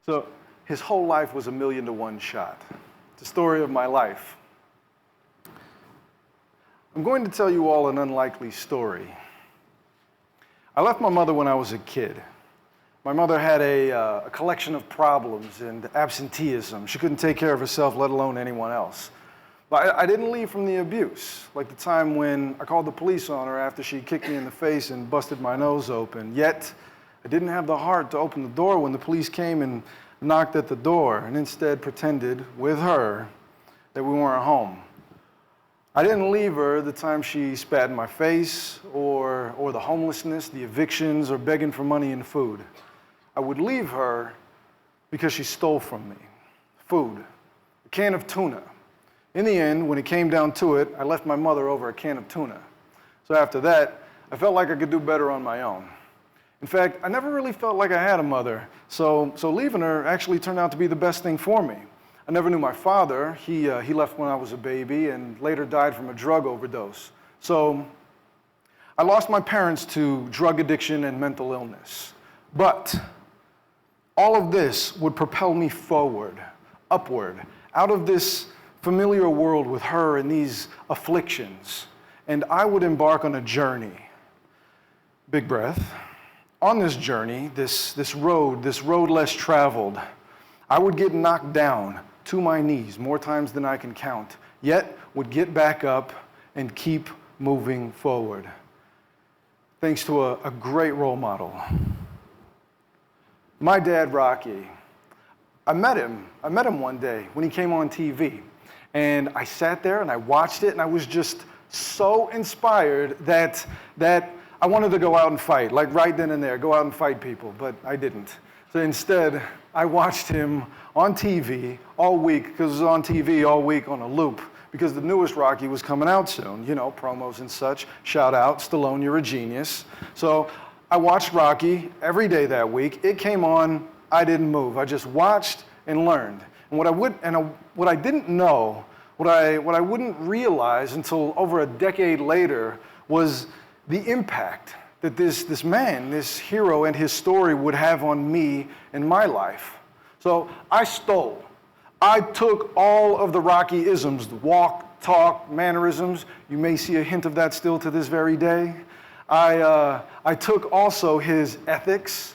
So his whole life was a 1,000,000-to-1 shot. It's the story of my life. I'm going to tell you all an unlikely story. I left my mother when I was a kid. My mother had a collection of problems and absenteeism. She couldn't take care of herself, let alone anyone else. But I didn't leave from the abuse, like the time when I called the police on her after she kicked me in the face and busted my nose open. Yet, I didn't have the heart to open the door when the police came and knocked at the door, and instead pretended with her that we weren't home. I didn't leave her the time she spat in my face, or the homelessness, the evictions, or begging for money and food. I would leave her because she stole from me. Food, a can of tuna. In the end, when it came down to it, I left my mother over a can of tuna. So after that, I felt like I could do better on my own. In fact, I never really felt like I had a mother, so leaving her actually turned out to be the best thing for me. I never knew my father. He left when I was a baby and later died from a drug overdose. So I lost my parents to drug addiction and mental illness. But all of this would propel me forward, upward, out of this familiar world with her and these afflictions. And I would embark on a journey. Big breath. On this journey, this road less traveled, I would get knocked down to my knees more times than I can count, yet would get back up and keep moving forward. Thanks to a great role model. My dad, Rocky. I met him one day when he came on TV. And I sat there and I watched it and I was just so inspired that I wanted to go out and fight, like right then and there, go out and fight people, but I didn't. So instead, I watched him on TV all week, because it was on TV all week on a loop, because the newest Rocky was coming out soon, you know, promos and such. Shout out, Stallone, you're a genius. So I watched Rocky every day that week. It came on, I didn't move. I just watched and learned. And what I didn't know, what I wouldn't realize until over a decade later, was the impact that this man, this hero, and his story would have on me and my life. So I stole. I took all of the Rocky-isms, the walk, talk, mannerisms. You may see a hint of that still to this very day. I took also his ethics,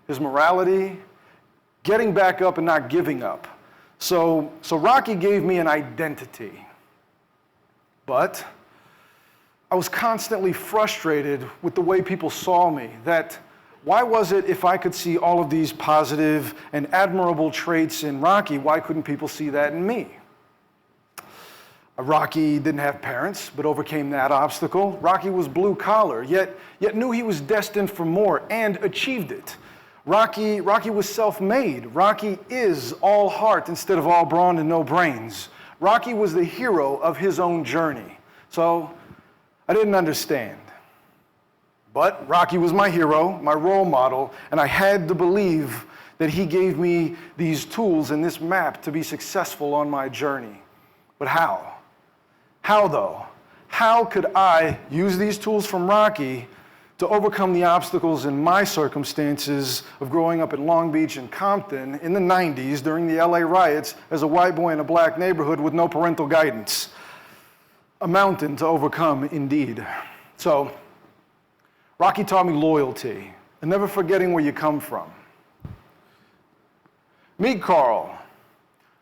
his morality, getting back up and not giving up. So Rocky gave me an identity. But I was constantly frustrated with the way people saw me, that why was it if I could see all of these positive and admirable traits in Rocky, why couldn't people see that in me? Rocky didn't have parents, but overcame that obstacle. Rocky was blue collar, yet knew he was destined for more and achieved it. Rocky was self-made. Rocky is all heart instead of all brawn and no brains. Rocky was the hero of his own journey. So I didn't understand. But Rocky was my hero, my role model, and I had to believe that he gave me these tools and this map to be successful on my journey. But how? How though? How could I use these tools from Rocky to overcome the obstacles in my circumstances of growing up in Long Beach and Compton in the 90s during the LA riots as a white boy in a black neighborhood with no parental guidance? A mountain to overcome, indeed. So, Rocky taught me loyalty and never forgetting where you come from. Meet Carl.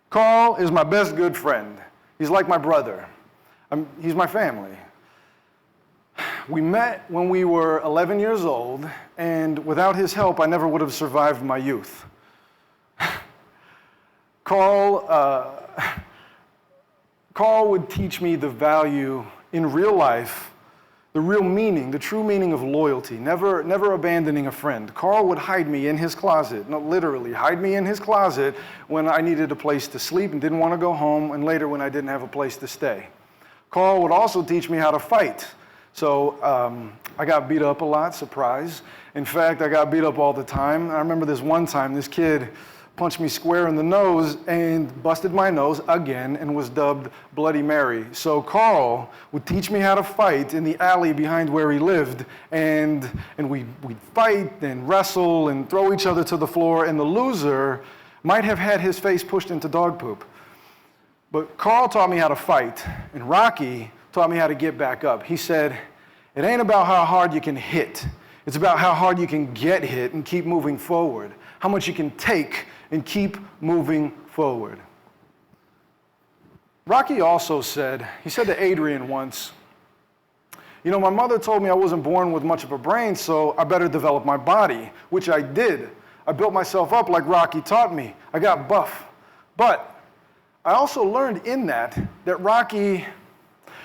Carl is my best good friend. He's like my brother. He's my family. We met when we were 11 years old, and without his help, I never would have survived my youth. Carl would teach me the value in real life, the real meaning, the true meaning of loyalty, never abandoning a friend. Carl would hide me in his closet, not literally, hide me in his closet when I needed a place to sleep and didn't want to go home, and later when I didn't have a place to stay. Carl would also teach me how to fight. So I got beat up a lot, surprise. In fact, I got beat up all the time. I remember this one time, this kid punched me square in the nose and busted my nose again and was dubbed Bloody Mary. So Carl would teach me how to fight in the alley behind where he lived, and we'd fight and wrestle and throw each other to the floor, and the loser might have had his face pushed into dog poop. But Carl taught me how to fight, and Rocky taught me how to get back up. He said, it ain't about how hard you can hit. It's about how hard you can get hit and keep moving forward. How much you can take and keep moving forward. Rocky also said, he said to Adrian once, you know, my mother told me I wasn't born with much of a brain, so I better develop my body, which I did. I built myself up like Rocky taught me. I got buff. But I also learned in that Rocky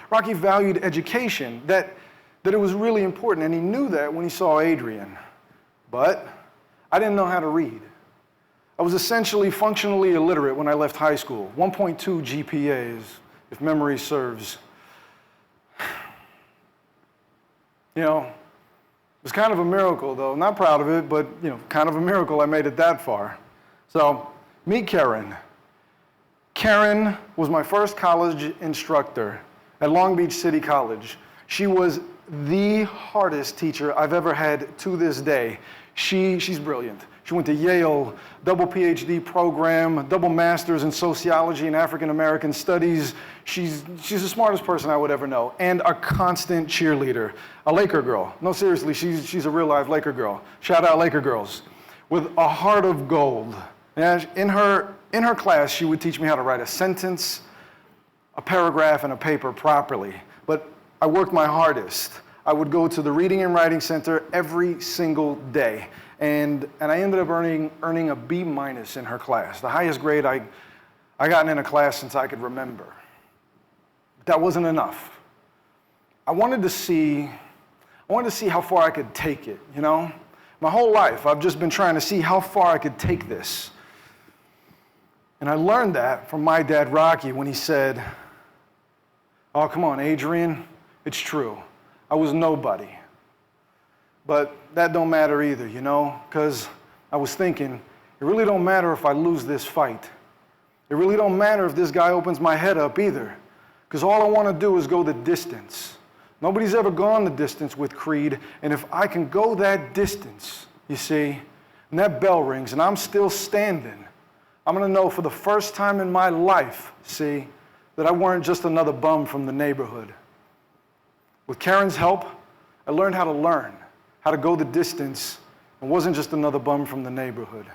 valued education, that it was really important, and he knew that when he saw Adrian. But I didn't know how to read. I was essentially functionally illiterate when I left high school, 1.2 GPAs, if memory serves. You know, it was kind of a miracle, though. Not proud of it, but, you know, kind of a miracle I made it that far. So, meet Karen. Karen was my first college instructor at Long Beach City College. She was the hardest teacher I've ever had to this day. She's brilliant. She went to Yale, double PhD program, double master's in sociology and African American studies. She's the smartest person I would ever know, and a constant cheerleader. A Laker girl. No, seriously, she's a real live Laker girl. Shout out Laker girls. With a heart of gold. And in her class, she would teach me how to write a sentence, a paragraph, and a paper properly. But I worked my hardest. I would go to the Reading and Writing Center every single day. And I ended up earning a B- in her class, the highest grade I gotten in a class since I could remember. But that wasn't enough. I wanted to see how far I could take it, you know? My whole life, I've just been trying to see how far I could take this. And I learned that from my dad, Rocky, when he said, oh, come on, Adrian, it's true. I was nobody. But that don't matter either, you know, because I was thinking, it really don't matter if I lose this fight. It really don't matter if this guy opens my head up either, because all I want to do is go the distance. Nobody's ever gone the distance with Creed, and if I can go that distance, you see, and that bell rings and I'm still standing, I'm going to know for the first time in my life, see, that I weren't just another bum from the neighborhood. With Karen's help, I learned how to go the distance, and wasn't just another bum from the neighborhood.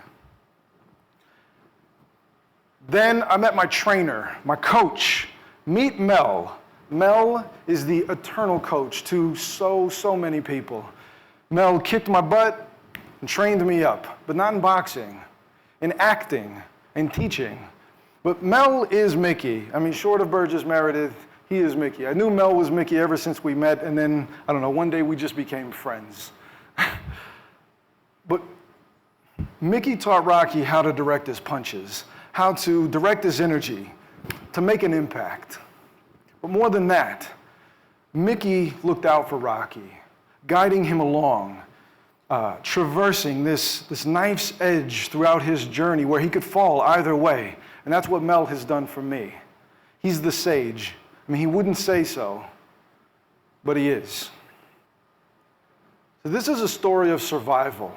Then I met my trainer, my coach. Meet Mel. Mel is the eternal coach to so many people. Mel kicked my butt and trained me up, but not in boxing, in acting and teaching. But Mel is Mickey. I mean, short of Burgess Meredith, he is Mickey. I knew Mel was Mickey ever since we met, and then, I don't know, one day we just became friends. But Mickey taught Rocky how to direct his punches, how to direct his energy, to make an impact. But more than that, Mickey looked out for Rocky, guiding him along, traversing this knife's edge throughout his journey where he could fall either way. And that's what Mel has done for me. He's the sage. I mean, he wouldn't say so, but he is. So this is a story of survival.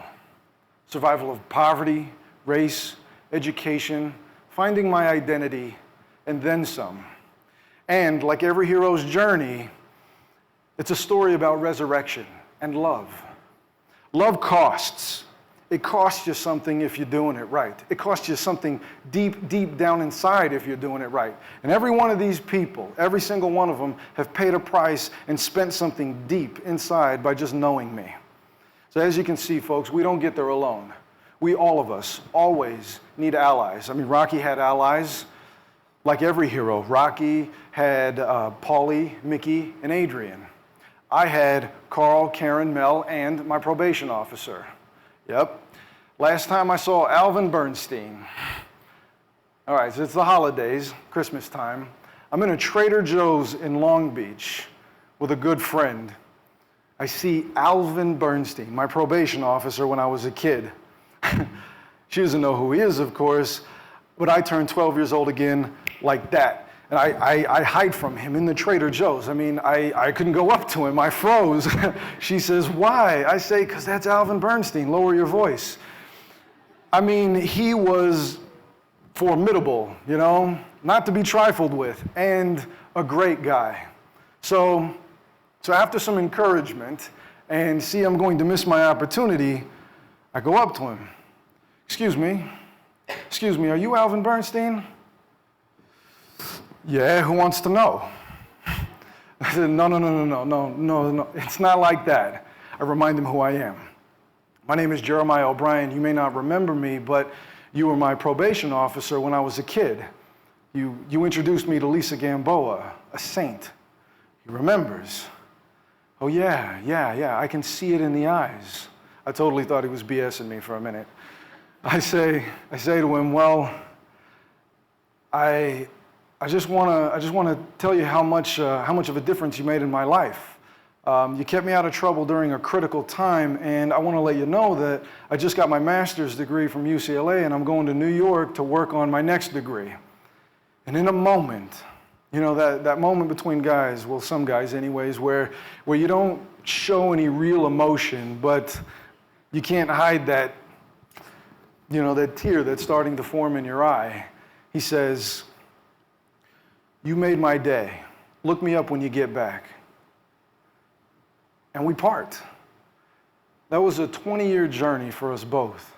Survival of poverty, race, education, finding my identity, and then some. And like every hero's journey, it's a story about resurrection and love. Love costs. It costs you something if you're doing it right. It costs you something deep down inside if you're doing it right. And every one of these people, every single one of them, have paid a price and spent something deep inside by just knowing me. So as you can see, folks, we don't get there alone. We, all of us, always need allies. I mean, Rocky had allies like every hero. Rocky had Paulie, Mickey, and Adrian. I had Carl, Karen, Mel, and my probation officer. Yep. Last time I saw Alvin Bernstein. All right, so it's the holidays, Christmas time. I'm in a Trader Joe's in Long Beach with a good friend. I see Alvin Bernstein, my probation officer when I was a kid. She doesn't know who he is, of course, but I turned 12 years old again like that. And I hide from him in the Trader Joe's. I mean, I couldn't go up to him. I froze. She says, why? I say, because that's Alvin Bernstein. Lower your voice. I mean, he was formidable, you know, not to be trifled with, and a great guy. So after some encouragement, and see I'm going to miss my opportunity, I go up to him. Excuse me, are you Alvin Bernstein? Yeah, who wants to know? I said, no, it's not like that. I remind him who I am. My name is Jeremiah O'Brien. You may not remember me, but you were my probation officer when I was a kid. You introduced me to Lisa Gamboa, a saint. He remembers. Oh yeah, I can see it in the eyes. I totally thought he was BSing me for a minute. I say to him, well, I just want to tell you how much of a difference you made in my life. You kept me out of trouble during a critical time, and I want to let you know that I just got my master's degree from UCLA, and I'm going to New York to work on my next degree. And in a moment, you know, that moment between guys, well, some guys anyways, where you don't show any real emotion, but you can't hide that, you know, that tear that's starting to form in your eye. He says, you made my day. Look me up when you get back. And we part. That was a 20-year journey for us both.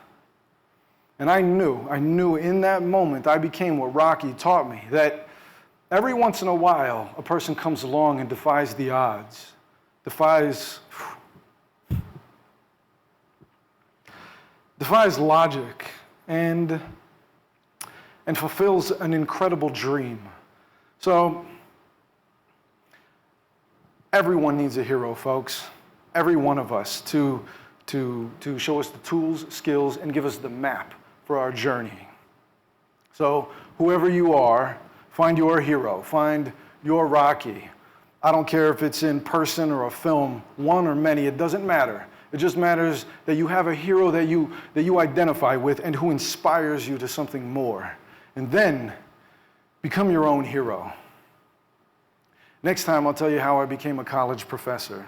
And I knew in that moment I became what Rocky taught me, that every once in a while a person comes along and defies the odds, defies logic, and fulfills an incredible dream. So, everyone needs a hero, folks. Every one of us to show us the tools, skills, and give us the map for our journey. So, whoever you are, find your hero, find your Rocky. I don't care if it's in person or a film, one or many, it doesn't matter. It just matters that you have a hero that you identify with and who inspires you to something more. And then, become your own hero. Next time, I'll tell you how I became a college professor.